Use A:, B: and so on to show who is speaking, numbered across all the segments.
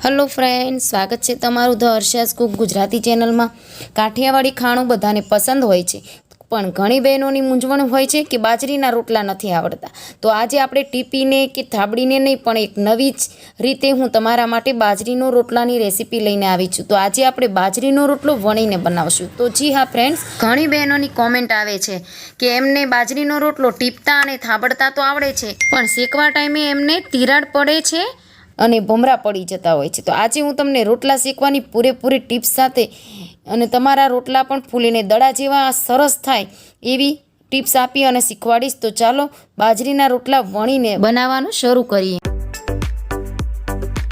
A: Hello friends, स्वागत है तमारू ध हर्षास कुक गुजराती चेनल में। काठियावाड़ी खाणुं बधाने पसंद होय छे, पण घणी बहनोनी मूंझवण होय छे कि बाजरीना रोटला नहीं आवड़ता। तो आज आपणे टीपीने कि थाबड़ीने नहीं पण एक नवी ज रीते हूँ तमारा माटे बाजरीनो रोटलानी रेसिपी लईने आवी छुं। तो आज आपणे बाजरीनो रोटलो वणीने बनावशुं। तो जी हाँ फ्रेंड्स, घणी बहनोनी कॉमेंट आवे छे कि एमने बाजरीनो रोटलो टीपता अने थाबड़ता तो आवड़े छे, पण शेकवा टाइमे एमने तिराड पड़े छे અને ભમરા પડી જતા હોય છે। તો આજે હું તમને રોટલા શેકવાની પૂરેપૂરી ટિપ્સ સાથે અને તમારા રોટલા પણ ફૂલીને દડા જેવા સરસ થાય એવી ટિપ્સ આપી અને શીખવાડીશ। તો ચાલો બાજરીના રોટલા વણીને બનાવવાનું શરૂ કરીએ।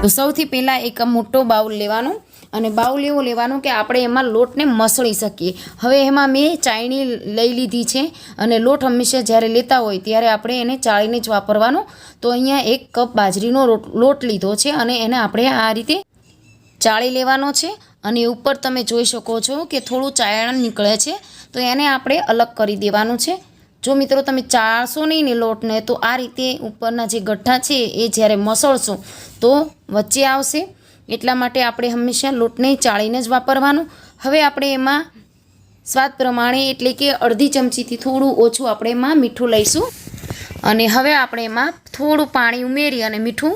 A: તો સૌથી પહેલાં એક મોટો બાઉલ લેવાનો અને બાઉલ એવો લેવાનું કે આપણે એમાં લોટને મસળી શકીએ। હવે એમાં મેં ચાળણી લઈ લીધી છે અને લોટ હંમેશા જ્યારે લેતા હોય ત્યારે આપણે એને ચાળીને જ વાપરવાનો। તો અહીંયા 1 કપ બાજરીનો લોટ લીધો છે અને એને આપણે આ રીતે ચાળી લેવાનો છે અને ઉપર તમે જોઈ શકો છો કે થોડું ચાયણ નીકળે છે, તો એને આપણે અલગ કરી દેવાનું છે। જો મિત્રો તમે ચાળશો નહીં ને લોટને તો આ રીતે ઉપરના જે ગઠ્ઠા છે એ જ્યારે મસળશો તો વચ્ચે આવશે, એટલા માટે આપણે હંમેશા લોટને ચાળીને જ વાપરવાનો। હવે આપણે એમાં સ્વાદ પ્રમાણે એટલે કે અડધી ચમચીથી થોડું ઓછું આપણે એમાં મીઠું લઈશું અને હવે આપણે એમાં થોડું પાણી ઉમેરી અને મીઠું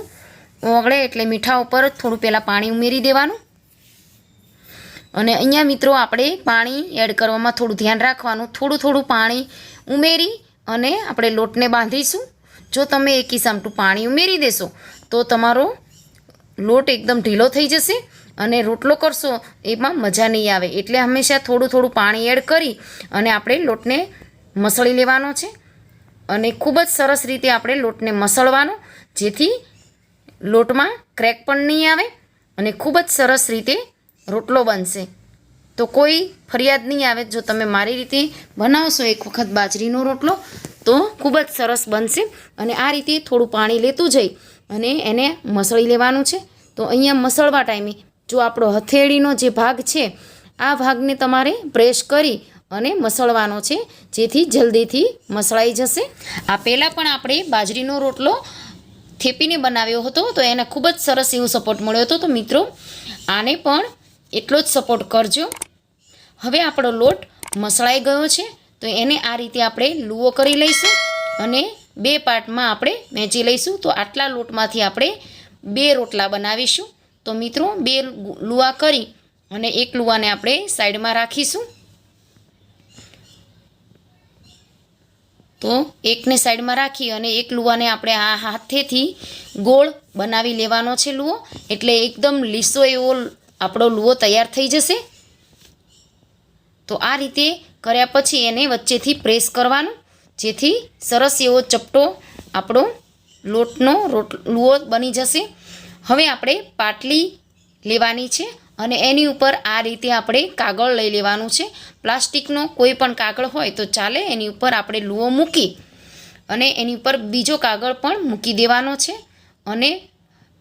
A: ઓગળે એટલે મીઠા ઉપર થોડું પહેલાં પાણી ઉમેરી દેવાનું। અને અહીંયા મિત્રો આપણે પાણી એડ કરવામાં થોડું ધ્યાન રાખવાનું, થોડું પાણી ઉમેરી અને આપણે લોટને બાંધીશું। જો તમે એકી સામટું પાણી ઉમેરી દેશો તો તમારો લોટ એકદમ ઢીલો થઈ જશે અને રોટલો કરશો એમાં મજા નહીં આવે, એટલે હંમેશા થોડું પાણી એડ કરી અને આપણે લોટને મસળી લેવાનો છે અને ખૂબ જ સરસ રીતે આપણે લોટને મસળવાનો, જેથી લોટમાં ક્રેક પણ નહીં આવે અને ખૂબ જ સરસ રીતે રોટલો બનશે। તો કોઈ ફરિયાદ નહીં આવે જો તમે મારી રીતે બનાવશો એક વખત બાજરીનો રોટલો તો ખૂબ જ સરસ બનશે। અને આ રીતે થોડું પાણી લેતું જઈ અને એને મસળી લેવાનું છે। તો અહીંયા મસળવા ટાઈમે જો આપણો હથેળીનો જે ભાગ છે આ ભાગને તમારે પ્રેસ કરી અને મસળવાનો છે, જેથી જલ્દીથી મસળાઈ જશે। આ પહેલાં પણ આપણે બાજરીનો રોટલો થેપીને બનાવ્યો હતો તો એને ખૂબ જ સરસ એવો સપોર્ટ મળ્યો હતો। તો મિત્રો આને પણ એટલો જ સપોર્ટ કરજો। હવે આપણો લોટ મસળાઈ ગયો છે તો એને આ રીતે આપણે લૂવો કરી લઈશું અને 2 પાર્ટમાં આપણે વહેંચી લઈશું। તો આટલા લોટમાંથી આપણે 2 રોટલા બનાવીશું। તો મિત્રો 2 લુવા કરી અને એક લુવાને આપણે સાઈડમાં રાખીશું। તો એકને સાઈડમાં રાખી અને એક લુવાને આપણે આ હાથેથી ગોળ બનાવી લેવાનો છે લુવો, એટલે એકદમ લીસો એવો આપણો લુવો તૈયાર થઈ જશે। તો આ રીતે કર્યા પછી એને વચ્ચેથી પ્રેસ કરવાનું, જેથી સરસ એવો ચપટો આપણો લોટનો લુવો બની જશે। હવે આપણે પાટલી લેવાની છે અને એની ઉપર આ રીતે આપણે કાગળ લઈ લેવાનું છે। પ્લાસ્ટિકનો કોઈ પણ કાગળ હોય તો ચાલે, એની ઉપર આપણે લુવો મૂકી અને એની ઉપર બીજો કાગળ પણ મૂકી દેવાનો છે અને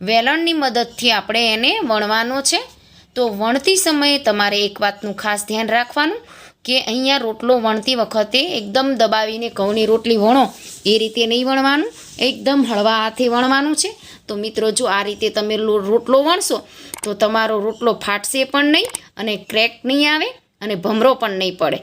A: વેલણની મદદથી આપણે એને વણવાનો છે। તો વણતી સમયે તમારે એક વાતનું ખાસ ધ્યાન રાખવાનું કે અહીંયા રોટલો વણતી વખતે એકદમ દબાવીને ઘઉંની રોટલી વણો એ રીતે નહીં વણવાનું, એકદમ હળવા હાથે વણવાનું છે। તો મિત્રો જો આ રીતે તમે રોટલો વણશો તો તમારો રોટલો ફાટશે પણ નહીં અને ક્રેક નહીં આવે અને ભમરો પણ નહીં પડે।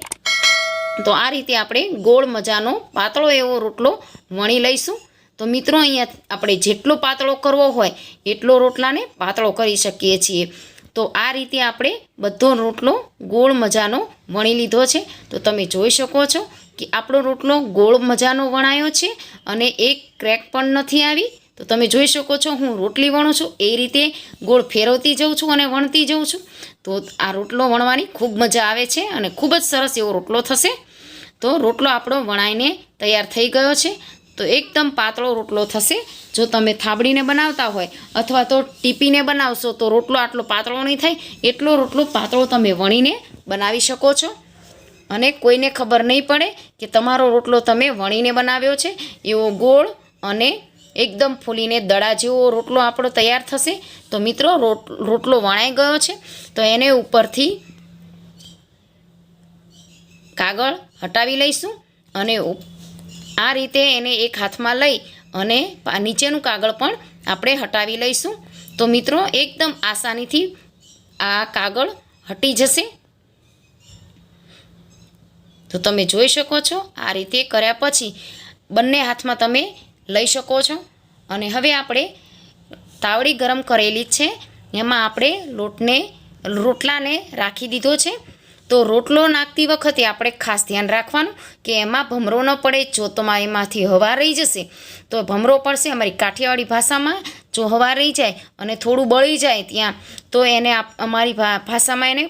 A: તો આ રીતે આપણે ગોળ મજાનો પાતળો એવો રોટલો વણી લઈશું। તો મિત્રો અહીંયા આપણે જેટલો પાતળો કરવો હોય એટલો રોટલાને પાતળો કરી શકીએ છીએ। તો આ રીતે આપણે બધો રોટલો ગોળ મજાનો વણી લીધો છે। તો તમે જોઈ શકો છો કે આપણો રોટલો ગોળ મજાનો વણાયો છે અને એક ક્રેક પણ નથી આવી। તો તમે જોઈ શકો છો હું રોટલી વણું છું એ રીતે ગોળ ફેરવતી જાઉં છું અને વણતી જાઉં છું। તો આ રોટલો વણવાની ખૂબ મજા આવે છે અને ખૂબ જ સરસ એવો રોટલો થશે। તો રોટલો આપણો વણાઈને તૈયાર થઈ ગયો છે। તો એકદમ પાતળો રોટલો થશે। જો તમે થાબડીને બનાવતા હોય અથવા તો ટીપીને બનાવશો તો રોટલો આટલો પાતળો નહીં થાય, એટલો રોટલો પાતળો તમે વણીને બનાવી શકો છો અને કોઈને ખબર નહીં પડે કે તમારો રોટલો તમે વણીને બનાવ્યો છે। એવો ગોળ અને એકદમ ફૂલીને દડા જેવો રોટલો આપણો તૈયાર થશે। તો મિત્રો રોટલો વણાઈ ગયો છે તો એને ઉપરથી કાગળ હટાવી લઈશું અને આ રીતે એને એક હાથમાં લઈ અને નીચેનું કાગળ પણ આપણે હટાવી લઈશું। તો મિત્રો એકદમ આસાનીથી આ કાગળ હટી જશે। તો તમે જોઈ શકો છો આ રીતે કર્યા પછી બંને હાથમાં તમે લઈ શકો છો। અને હવે આપણે તાવડી ગરમ કરેલી છે, એમાં આપણે રોટલાને રાખી દીધો છે। તો રોટલો નાખતી વખતે આપણે ખાસ ધ્યાન રાખવાનું કે એમાં ભમરો ન પડે। જો તમારે એમાંથી હવા રહી જશે તો ભમરો પડશે। અમારી કાઠિયાવાડી ભાષામાં જો હવા રહી જાય અને થોડું બળી જાય ત્યાં તો એને અમારી ભાષામાં એને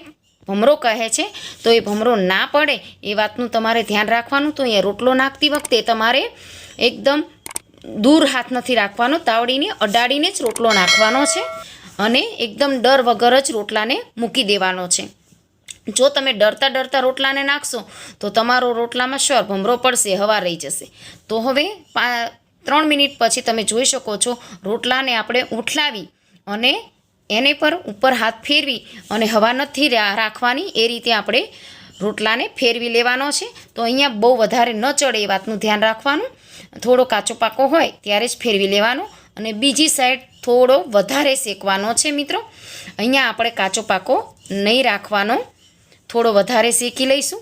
A: ભમરો કહે છે। તો એ ભમરો ના પડે એ વાતનું તમારે ધ્યાન રાખવાનું। તો અહીંયા રોટલો નાખતી વખતે તમારે એકદમ દૂર હાથ નથી રાખવાનો, તાવડીને અડાડીને જ રોટલો નાખવાનો છે અને એકદમ ડર વગર જ રોટલાને મૂકી દેવાનો છે। જો તમે ડરતા ડરતા રોટલાને નાખશો તો તમારો રોટલામાં શ્યોર ભમરો પડશે, હવા રહી જશે। તો હવે 3 મિનિટ પછી તમે જોઈ શકો છો રોટલાને આપણે ઉઠલાવી અને એને પર ઉપર હાથ ફેરવી અને હવા નથી રાખવાની, એ રીતે આપણે રોટલાને ફેરવી લેવાનો છે। તો અહીંયા બહુ વધારે ન ચડે એ વાતનું ધ્યાન રાખવાનું। થોડો કાચો પાકો હોય ત્યારે જ ફેરવી લેવાનો અને બીજી સાઈડ થોડો વધારે શેકવાનો છે મિત્રો। અહીંયા આપણે કાચો પાકો નહીં રાખવાનો, થોડો વધારે શેકી લઈશું।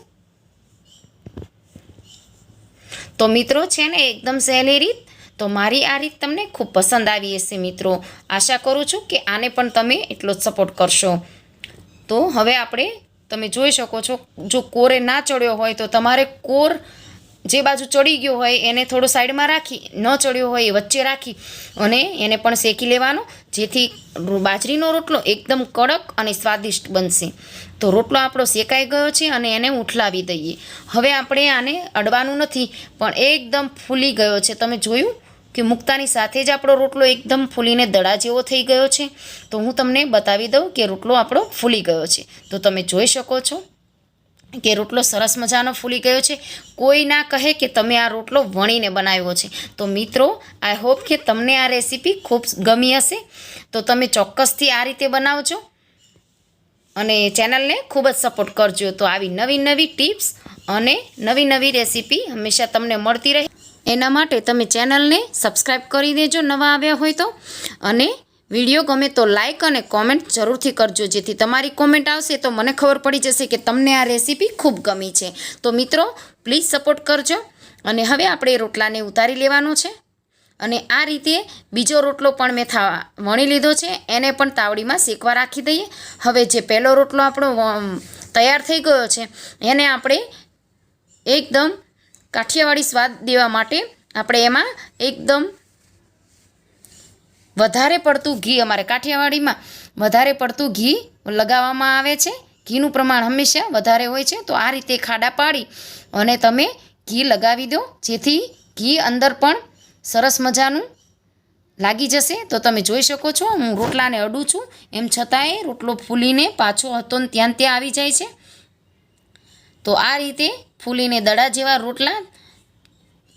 A: તો મિત્રો છે ને એકદમ સહેલી રીત। તો મારી આ રીત તમને ખૂબ પસંદ આવી હશે મિત્રો। આશા કરું છું કે આને પણ તમે એટલો જ સપોર્ટ કરશો। તો હવે આપણે તમે જોઈ શકો છો જો કોરે ના ચડ્યો હોય તો તમારે કોર જે બાજુ ચડી ગયો હોય એને થોડો સાઈડમાં રાખી, ન ચડ્યો હોય એ વચ્ચે રાખી અને એને પણ શેકી લેવાનો, જેથી બાજરીનો રોટલો એકદમ કડક અને સ્વાદિષ્ટ બનશે। તો રોટલો આપણો શેકાઈ ગયો છે અને એને ઉઠલાવી દઈએ। હવે આપણે આને અડવાનું નથી પણ એકદમ ફૂલી ગયો છે। તમે જોયું કે મૂકતાની સાથે જ આપણો રોટલો એકદમ ફૂલીને દડા જેવો થઈ ગયો છે। તો હું તમને બતાવી દઉં કે રોટલો આપણો ફૂલી ગયો છે। તો તમે જોઈ શકો છો કે રોટલો સરસ મજાનો ફૂલી ગયો છે। કોઈ ના કહે કે તમે આ રોટલો વણીને બનાવ્યો છે। તો મિત્રો આઈ હોપ કે તમને આ રેસીપી ખૂબ ગમી હશે। તો તમે ચોક્કસથી આ રીતે બનાવજો અને ચેનલને ખૂબ જ સપોર્ટ કરજો। તો આવી નવી નવી ટિપ્સ અને નવી નવી રેસીપી હંમેશા તમને મળતી રહે એના માટે તમે ચેનલને સબસ્ક્રાઈબ કરી દેજો નવા આવ્યા હોય તો। અને વિડીયો ગમે તો લાઇક અને કોમેન્ટ જરૂરથી કરજો, જેથી તમારી કોમેન્ટ આવશે તો મને ખબર પડી જશે કે તમને આ રેસીપી ખૂબ ગમી છે। તો મિત્રો પ્લીઝ સપોર્ટ કરજો। અને હવે આપણે રોટલાને ઉતારી લેવાનો છે અને આ રીતે બીજો રોટલો પણ મેં વણી લીધો છે, એને પણ તાવડીમાં શેકવા રાખી દઈએ। હવે જે પહેલો રોટલો આપણો તૈયાર થઈ ગયો છે એને આપણે એકદમ કાઠિયાવાડી સ્વાદ દેવા માટે આપણે એમાં એકદમ વધારે પડતું ઘી, અમારે કાઠિયાવાડીમાં વધારે પડતું ઘી લગાવવામાં આવે છે। ઘીનું પ્રમાણ હંમેશા વધારે હોય છે। તો આ રીતે ખાડા પાડી અને તમે ઘી લગાવી દો, જેથી ઘી અંદર પણ સરસ મજાનું લાગી જશે। તો તમે જોઈ શકો છો હું રોટલાને અડું છું એમ છતાંય રોટલો ફૂલીને પાછો હતો ને ત્યાં આવી જાય છે। તો આ રીતે ફૂલીને દડા જેવા રોટલા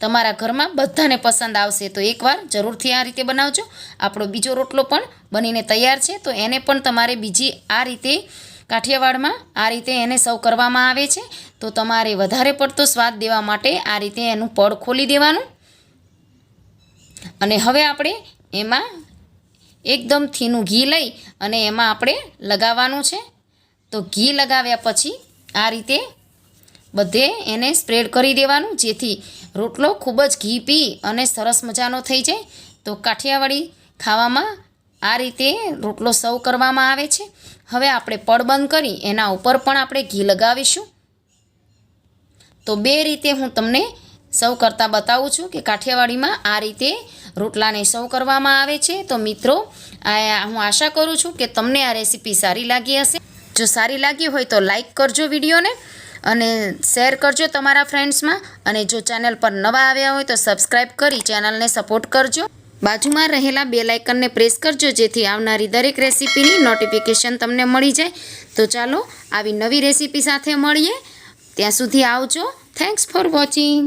A: તમારા ઘરમાં બધાને પસંદ આવશે। તો એકવાર જરૂરથી આ રીતે બનાવજો। આપણો બીજો રોટલો પણ બનીને તૈયાર છે। તો એને પણ તમારે બીજી આ રીતે કાઠિયાવાડમાં આ રીતે એને સર્વ કરવામાં આવે છે। તો તમારે વધારે પડતો સ્વાદ દેવા માટે આ રીતે એનું પડ ખોલી દેવાનું અને હવે આપણે એમાં એકદમ થીનું ઘી લઈ અને એમાં આપણે લગાવવાનું છે। તો ઘી લગાવ્યા પછી આ રીતે બધે એને સ્પ્રેડ કરી દેવાનું, જેથી રોટલો ખૂબ જ ઘી પી અને સરસ મજાનો થઈ જાય। તો કાઠિયાવાડી ખાવામાં આ રીતે રોટલો સર્વ કરવામાં આવે છે। હવે આપણે પડ બંધ કરી એના ઉપર પણ આપણે ઘી લગાવીશું। તો બે રીતે હું તમને સર્વ કરતાં બતાવું છું કે કાઠિયાવાડીમાં આ રીતે રોટલાને સર્વ કરવામાં આવે છે। તો મિત્રો હું આશા કરું છું કે તમને આ રેસીપી સારી લાગી હશે। જો સારી લાગી હોય તો લાઈક કરજો વિડીયોને અને શેર કરજો તમારા ફ્રેન્ડ્સમાં। અને જો ચેનલ પર નવા આવ્યા હોય તો સબસ્ક્રાઈબ કરી ચેનલને સપોર્ટ કરજો। બાજુમાં રહેલા બેલ આઇકનને પ્રેસ કરજો, જેથી આવનારી દરેક રેસીપીની નોટિફિકેશન તમને મળી જાય। તો ચાલો આવી નવી રેસીપી સાથે મળીએ, ત્યાં સુધી આવજો। Thanks for watching.